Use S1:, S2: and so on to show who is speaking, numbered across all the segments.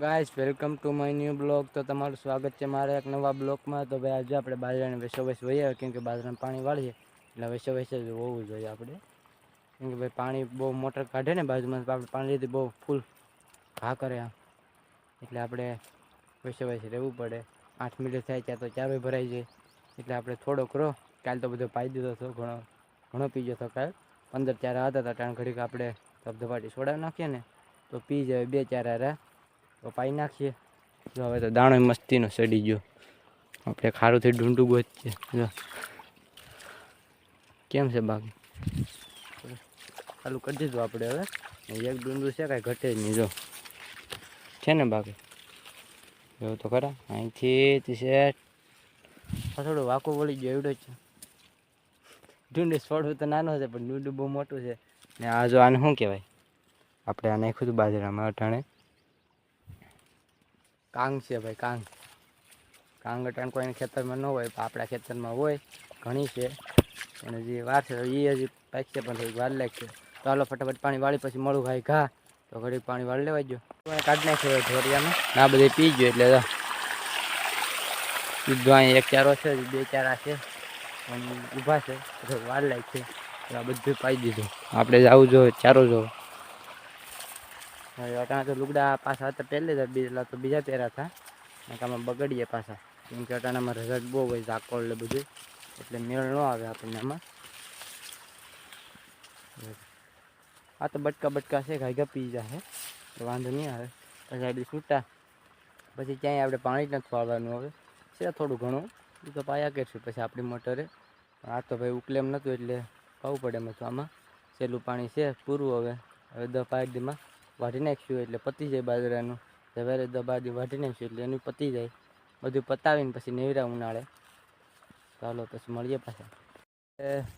S1: Guys welcome to my new blog. તો તમારું સ્વાગત છે મારા એક નવા બ્લોગમાં. તો ભાઈ આજે આપણે બાજરાને વેસો વહીએ, કેમ કે બાજરાને પાણી વાળીએ એટલે વેસો જ હોવું જોઈએ આપણે, કેમ કે ભાઈ પાણી બહુ મોટર કાઢે ને બાજુમાં, આપણે પાણી લીધી બહુ ફૂલ ઘા કરે આમ, એટલે આપણે વેસે રહેવું પડે. 8 મિનિટ થાય ત્યાં તો ચારો ભરાઈ જાય, એટલે આપણે થોડોક રહો. કાલ તો બધો પાઈ દીધો હતો, ઘણો પી ગયો હતો કાલ. 15 ચારા હતા ત્યાં ઘડીક આપણે ધબધબાટી સોડા નાખીએ ને તો પી જાય. 2 ચારા તો પાઈ નાખીએ. જો હવે તો દાણો મસ્તીનો સડી ગયો. આપણે ખારુંથી ઢૂંઢું ગોતીએ. જો કેમ છે બાકી ચાલુ કરી દીધું આપણે. હવે એક ડુંડું છે કાંઈ ઘટે જ નહીં. જો છે ને બાકી જો તો ખરા. અહીંથી છે થોડું વાંકું વળી ગયો એવડો જ છે. ડુંડું છોડવું તો નાનો છે પણ ડુંડું બહુ મોટું છે ને. આ જો આને શું કહેવાય, આપણે આ નાખ્યું હતું બાજરામાં અટાણે કાંગ છે ભાઈ. કાંગ અટાણ કોઈને ખેતરમાં ન હોય, આપણા ખેતરમાં હોય ઘણી છે, અને જે વાર છે એ હજી પાકશે પણ થોડીક વાર લાગશે. તો હાલો ફટાફટ પાણી વાળી પછી મળું ભાઈ ઘા. તો ઘડીક પાણી વાળી લેવા ગયો, કાઢી નાખ્યો ઢોરિયામાં. આ બધે પી ગયો એટલે સીધો અહીં 1 ચારો છે, 2 ચારા છે પણ ઊભા છે, વાર લાગશે. આ બધું પાઈ દીધું. આપણે જવું જોઈએ ચારો જોવો. અટાણા તો લુગડા પાછા હતા પહેલે જ, તો બીજા પહેરા હતા આમાં બગડીએ પાછા, કેમ કે અટાણામાં રઝટ બહુ હોય, ઝાકોળ એટલે બધું, એટલે મેળ ન આવે આપણને આમાં. આ તો બટકા છે, ઘાઘા પી જશે તો વાંધો નહીં આવે. પછી આપણે છૂટા પછી ક્યાંય આપણે પાણી જ નથી વાળવાનું. હવે છે થોડું ઘણું, એ તો પાયા કરશું પછી આપણી મોટરે. આ તો ભાઈ ઉકલેમ નહોતું એટલે પાવું પડે એમ. તો આમાં સહેલું પાણી છે પૂરું. હવે 10-15 દીમાં વાઢી નાખીશું એટલે પતી જાય બાજરાનું. સવારે 10-12 દી વાઢી નાખીશું એટલે એનું પતી જાય. બધું પતાવીને પછી નેવરા ઉનાળે. ચાલો પછી મળીએ પાછા.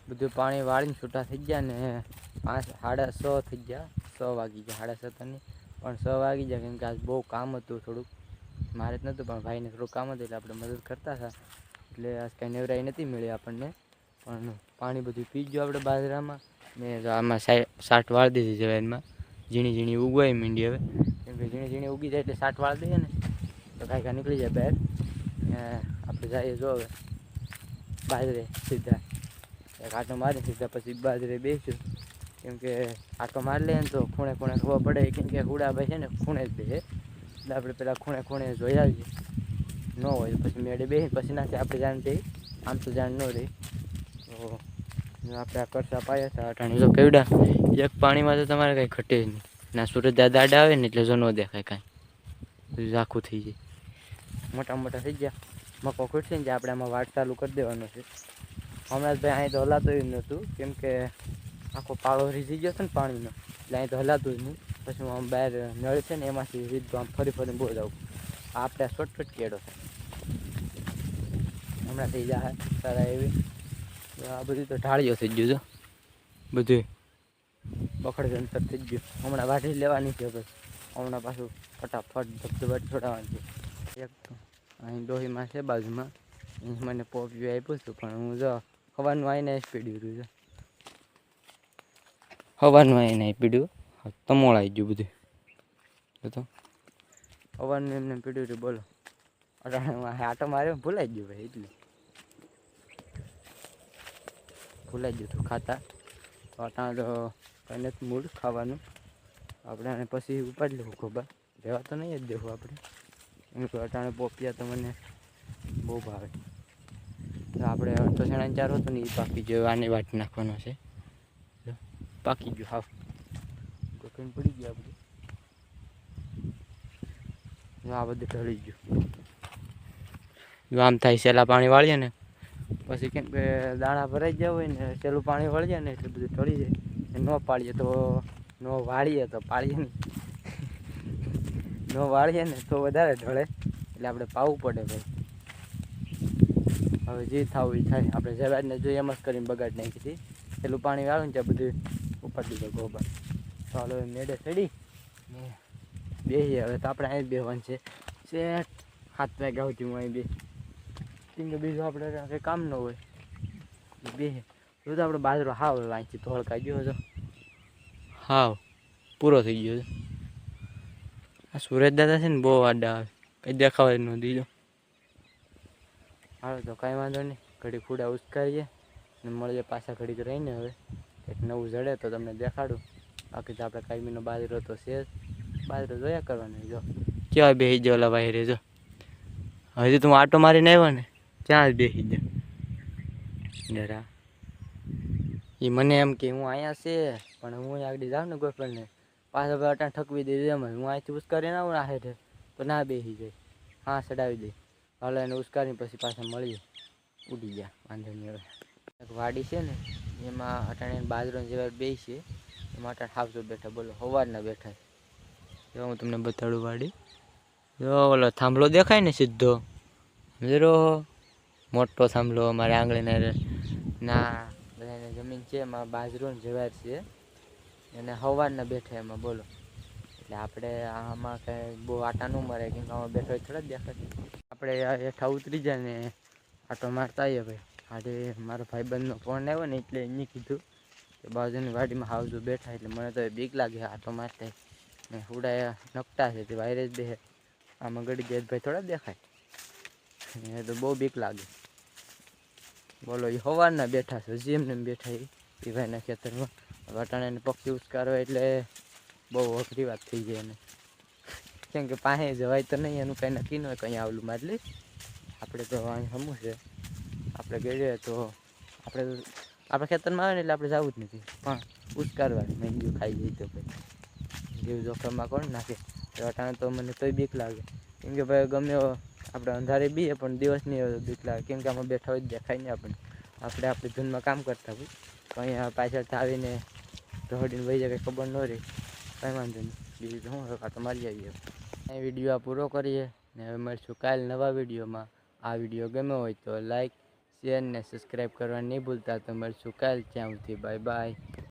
S1: બધું પાણી વાળીને છૂટા થઈ ગયા ને 5:30 થઈ ગયા. 6 વાગી ગયા. 6:30 નહીં પણ 6 વાગી ગયા, કેમ કે આજ બહુ કામ હતું થોડુંક. મારે જ નહોતું પણ ભાઈને થોડુંક કામ હતું એટલે આપણે મદદ કરતા હતા, એટલે આજ કાંઈ નેવરાઈ નથી મળી આપણને. પણ પાણી બધું પી ગયું આપણે બાજરામાં ને. આમાં સાટ વાળી દીધી જવાનમાં. ઝીણી ઉગવાય માંડી હવે, કેમ કે ઝીણી ઉગી જાય એટલે સાટ વાળી દઈએ ને તો કાંઈ નીકળી જાય બહાર. આપણે જઈએ જો હવે બાજરે સીધા એક આટો મારી સીધા પછી બાજરે બેસીશું, કેમ કે આટો મારી લઈએ ને તો ખૂણે ખબર પડે, કેમ કે હુડાભાઈ છે ને ખૂણે જ બેસે, એટલે આપણે પેલા ખૂણે જોઈ આવીએ. ન હોય પછી મેળે બેસી પછી નાખી આપણે જાણ થઈ, આમ તો જાણ ન રહી. તો આપણે આ કરસા પાયા હતા અટાણી જો કેવડા. એક પાણીમાં તો તમારે કાંઈ ઘટે જ નહીં. ના સુરત દાદા આવે ને એટલે જો ન દેખાય કાંઈ, ઝાખું થઈ જાય. મોટા થઈ ગયા. મકો ખૂટશે ને આપણે આમાં વાટ ચાલુ કરી દેવાનો છે. હમણાં જ ભાઈ અહીં તો હલાતું જ નહોતું, કેમ કે આખો પાળો રીઝી ગયો છે ને પાણીનો, એટલે અહીં તો હલાતું જ નહીં. પછી હું આમ બહાર નળ છે ને એમાંથી સીધું આમ ફરીને બહુ જાઉં. આપણે શોર્ટકટ કેળો છે, હમણાં થઈ જાય સારા એવી. આ બધું તો ઢાળીઓ થઈ ગયું છે, બધું બખડ અંતર થઈ ગયું. હમણાં વાઢી લેવાની છે બસ. હમણાં પાછું ફટાફટ ધબધબાટ છોડાવવાની છે. એક તો અહીં ડોહીમાં છે બાજુમાં, મને પોપિયું આપ્યું હતું પણ હું જો હવાનું આવીને પીડ્યું રહ્યું છે. હવાનું આવીને પીડ્યું તમોળ આવી ગયું બધું. તો હવાનું એમને પીડ્યું રહ્યું. બોલો આટો માર્યો ભૂલાઈ ગયું ભાઈ, એટલે ભૂલાઈ ગયું હતું ખાતા. તો અટાણે તો કંઈ નથી મૂડ ખાવાનું. આપણે આને પછી ઉપાડી લેવું ખબર, રહેવા તો નહીં જ દેવું આપણે. એમ કે અટાણે પોપિયા તો મને બહુ ભાવે. તો આપણે અડધો શેણાનો ચારો હતો ને એ પાકી ગયો, આને વાટી નાખવાનો છે. પાકી ગયું હાફ કોકઈને પડી ગયું. આપણે આ બધું ઢળી ગયું. જો આમ થાય સહેલા પાણી વાળીએ ને પછી, કેમ કે દાણા ભરાઈ ગયા હોય ને સહેલું પાણી વળીએ ને એટલે બધું ઢળી જાય. ન પાડીએ તો ન વાળીએ તો પાડીએ નહીં. ન વાળીએ ને તો વધારે ઢળે, એટલે આપણે પાવું પડે ભાઈ. હવે જે થવું એ થાય. આપણે જવાજને જોઈએ એમ જ કરીને બગાડ નાખી હતી. પેલું પાણી વાળું ને ત્યાં બધું ઉપાડી દીધો ગોબર. તો હાલો મેળે ચડી ને બેસીએ. હવે તો આપણે અહીં બેસવાનું છે. 7 વાગ્યા સુધી હું અહીં કેમ કે બીજું આપણે કંઈ કામ ન હોય બેસે. તો આપણે બાજરો હાવ અહીંથી ધોળકાઈ ગયો હતો, હાવ પૂરો થઈ ગયો છે. આ સુરેશ દાદા છે ને બહુ આડા આવે, કંઈ દેખાવા જ ન દીધો. હાલો તો કાંઈ વાંધો નહીં, ઘડી ફૂડા ઉચકારીએ ને મળીએ પાછા ઘડીક રહીને. હવે એક નવું જડે તો તમને દેખાડું. બાકી તો આપણે કાયમીનો બાજરો તો છે જ, બાજરો જોયા કરવાનો. જો ક્યાં બેસી ગયો ઓલા ભાઈ રે, જો હજી તું આટો મારીને આવ્યો ને ત્યાં જ બેસી ગયો જરા. એ મને એમ કે હું અહીંયા છે, પણ હું આગળ જાઉં ને ગોફરને પાછો ભાઈ અટાણ ઠકવી દઈ એમ હું અહીંથી ઉસ્કારીને આવું ને આહેઠે તો ના બેસી જાય, હા ચડાવી દે. હાલો એને ઉસ્કારીને પછી પાછા મળીએ. ઉડી ગયા, વાંધો નહીં. હવે એક વાડી છે ને એમાં અટાણે બાજરો જેવા બે છે, એમાં અટાણ હાવજો બેઠા, બોલો સવારના બેઠા. જો હું તમને બતાડું વાડી. જો ઓલો થાંભલો દેખાય ને સીધો, જરો મોટો થાંભલો અમારે આંગળીના ના બધાને જમીન છે, એમાં બાજરો ને જવાર છે, એને સવારના બેઠા એમાં, બોલો. એટલે આપણે આમાં કંઈ બહુ આટા ન મરે, કેમ કે આમાં બેઠો થોડા જ દેખાય. આપણે હેઠા ઉતરી જાય ને આટો મારતા આવીએ ભાઈ. આજે મારો ભાઈબંધનો ફોન આવ્યો ને એટલે એને કીધું કે બાજુની વાડીમાં હાવજો બેઠા, એટલે મને તો બીક લાગે આટો મારતા. ને હુડા નકટા છે તે વાયરે જ બેસે, આમાં ગળી ગેસ ભાઈ થોડા દેખાય, એ તો બહુ બીક લાગે. બોલો એ સવારના બેઠા છે, હજી એમને બેઠા એ ભાઈના ખેતરમાં. વટાણાને પક્ષી ઉચકારો એટલે બહુ અઘરી વાત થઈ જાય એને, કેમ કે પાસે જવાય તો નહીં, એનું કંઈ નક્કી ન હોય. કંઈ આવલું મારી આપણે તો અહીં સમૂહ છે, આપણે ગઈએ તો આપણે ખેતરમાં આવે ને એટલે આપણે જવું જ નથી, પણ ઉચકારવાનું મહેંગું ખાઈ જાય તો ભાઈ જીવ જોખમમાં કોણ નાખે. વટાણા તો મને તોય બીક લાગે, કેમ કે ભાઈ ગમે આપણે અંધારે બીએ પણ દિવસની બીક લાગે, કેમ કે આમાં બેઠા હોય દેખાય નહીં આપણને. આપણે આપણી ધૂનમાં કામ કરતા હોય, કંઈ પાછળથી આવીને રહોડીને વહી જાય, કંઈ ખબર ન રહી. કંઈ વાંધો નહીં, બીજું તો શું હવે કાં તો મારી આવીએ. એ વિડીયો આ પૂરો કરીએ ને હવે મળીશું કાલ નવા વિડીયોમાં. આ વિડીયો ગમ્યો હોય તો લાઈક, શેર ને સબસ્ક્રાઈબ કરવા નહીં ભૂલતા. તો મળીશું કાલ, ત્યાં સુધી બાય બાય.